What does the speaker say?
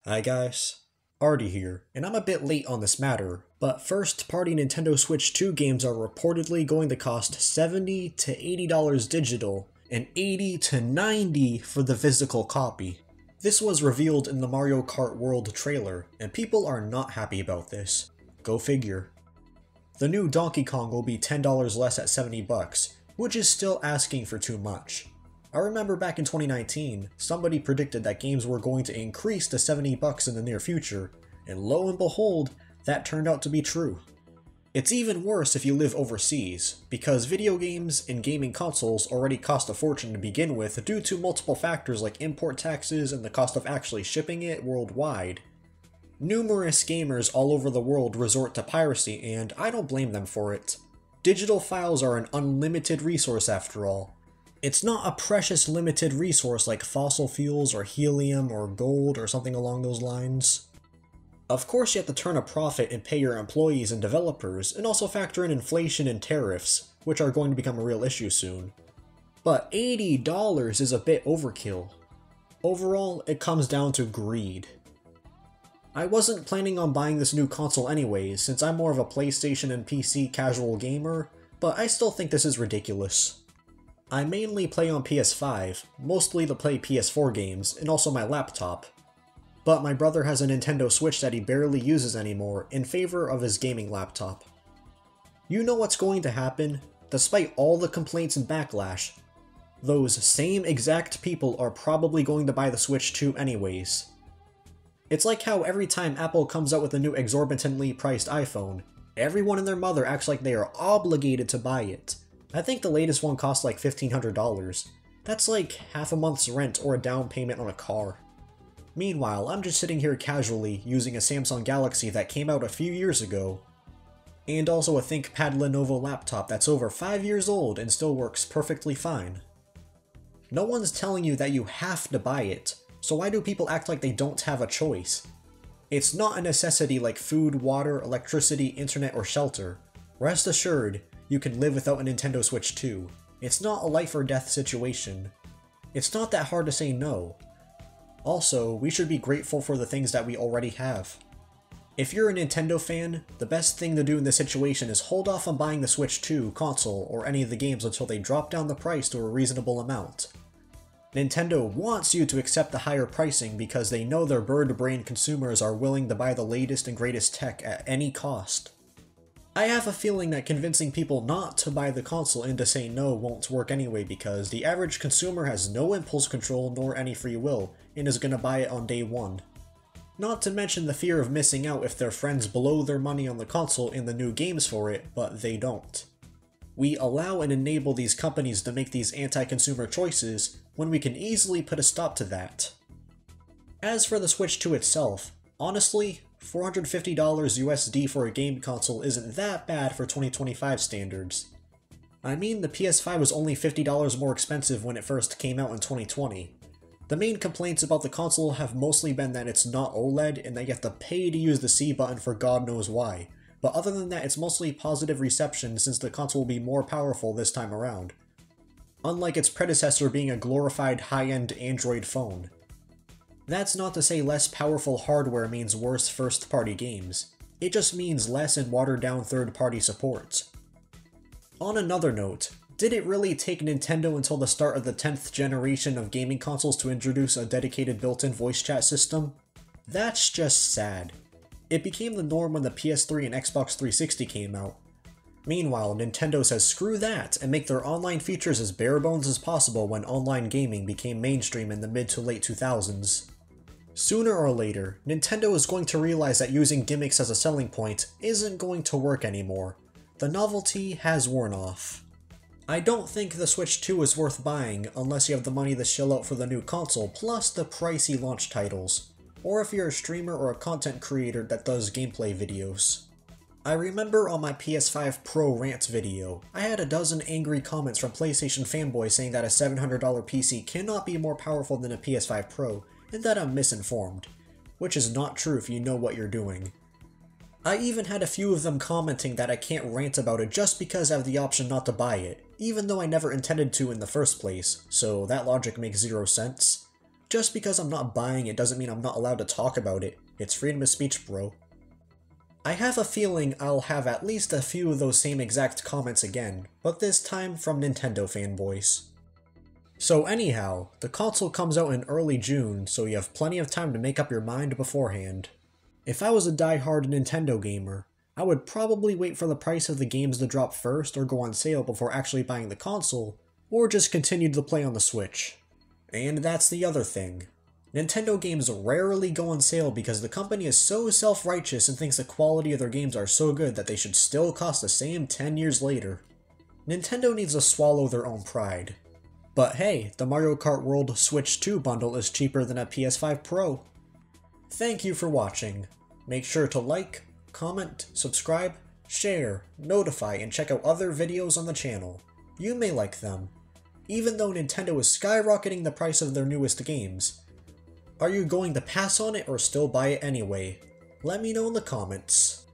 Hi guys, Artie here, and I'm a bit late on this matter, but first-party Nintendo Switch 2 games are reportedly going to cost $70 to $80 digital, and $80 to $90 for the physical copy. This was revealed in the Mario Kart World trailer, and people are not happy about this. Go figure. The new Donkey Kong will be $10 less at $70, which is still asking for too much. I remember back in 2019, somebody predicted that games were going to increase to $70 in the near future, and lo and behold, that turned out to be true. It's even worse if you live overseas, because video games and gaming consoles already cost a fortune to begin with due to multiple factors like import taxes and the cost of actually shipping it worldwide. Numerous gamers all over the world resort to piracy, and I don't blame them for it. Digital files are an unlimited resource after all. It's not a precious limited resource like fossil fuels or helium or gold or something along those lines. Of course you have to turn a profit and pay your employees and developers, and also factor in inflation and tariffs, which are going to become a real issue soon. But $80 is a bit overkill. Overall, it comes down to greed. I wasn't planning on buying this new console anyways, since I'm more of a PlayStation and PC casual gamer, but I still think this is ridiculous. I mainly play on PS5, mostly to play PS4 games, and also my laptop. But my brother has a Nintendo Switch that he barely uses anymore in favor of his gaming laptop. You know what's going to happen? Despite all the complaints and backlash, those same exact people are probably going to buy the Switch 2 anyways. It's like how every time Apple comes out with a new exorbitantly priced iPhone, everyone and their mother acts like they are obligated to buy it. I think the latest one cost like $1,500. That's like half a month's rent or a down payment on a car. Meanwhile, I'm just sitting here casually using a Samsung Galaxy that came out a few years ago, and also a ThinkPad Lenovo laptop that's over 5 years old and still works perfectly fine. No one's telling you that you have to buy it, so why do people act like they don't have a choice? It's not a necessity like food, water, electricity, internet, or shelter. Rest assured, you can live without a Nintendo Switch 2. It's not a life or death situation. It's not that hard to say no. Also, we should be grateful for the things that we already have. If you're a Nintendo fan, the best thing to do in this situation is hold off on buying the Switch 2 console or any of the games until they drop down the price to a reasonable amount. Nintendo wants you to accept the higher pricing because they know their bird-brained consumers are willing to buy the latest and greatest tech at any cost. I have a feeling that convincing people not to buy the console and to say no won't work anyway because the average consumer has no impulse control nor any free will and is gonna buy it on day one. Not to mention the fear of missing out if their friends blow their money on the console and the new games for it, but they don't. We allow and enable these companies to make these anti-consumer choices when we can easily put a stop to that. As for the Switch 2 itself, honestly, $450 USD for a game console isn't that bad for 2025 standards. I mean, the PS5 was only $50 more expensive when it first came out in 2020. The main complaints about the console have mostly been that it's not OLED and that you have to pay to use the C button for God knows why, but other than that it's mostly positive reception since the console will be more powerful this time around. Unlike its predecessor being a glorified high-end Android phone. That's not to say less powerful hardware means worse first-party games. It just means less and watered-down third-party support. On another note, did it really take Nintendo until the start of the 10th generation of gaming consoles to introduce a dedicated built-in voice chat system? That's just sad. It became the norm when the PS3 and Xbox 360 came out. Meanwhile, Nintendo says screw that and make their online features as bare bones as possible when online gaming became mainstream in the mid to late 2000s. Sooner or later, Nintendo is going to realize that using gimmicks as a selling point isn't going to work anymore. The novelty has worn off. I don't think the Switch 2 is worth buying unless you have the money to shell out for the new console plus the pricey launch titles, or if you're a streamer or a content creator that does gameplay videos. I remember on my PS5 Pro rant video, I had a dozen angry comments from PlayStation fanboys saying that a $700 PC cannot be more powerful than a PS5 Pro, and that I'm misinformed, which is not true if you know what you're doing. I even had a few of them commenting that I can't rant about it just because I have the option not to buy it, even though I never intended to in the first place, so that logic makes zero sense. Just because I'm not buying it doesn't mean I'm not allowed to talk about it. It's freedom of speech, bro. I have a feeling I'll have at least a few of those same exact comments again, but this time from Nintendo fanboys. So anyhow, the console comes out in early June, so you have plenty of time to make up your mind beforehand. If I was a die-hard Nintendo gamer, I would probably wait for the price of the games to drop first or go on sale before actually buying the console, or just continue to play on the Switch. And that's the other thing. Nintendo games rarely go on sale because the company is so self-righteous and thinks the quality of their games are so good that they should still cost the same 10 years later. Nintendo needs to swallow their own pride. But hey, the Mario Kart World Switch 2 bundle is cheaper than a PS5 Pro. Thank you for watching. Make sure to like, comment, subscribe, share, notify, and check out other videos on the channel. You may like them. Even though Nintendo is skyrocketing the price of their newest games, are you going to pass on it or still buy it anyway? Let me know in the comments.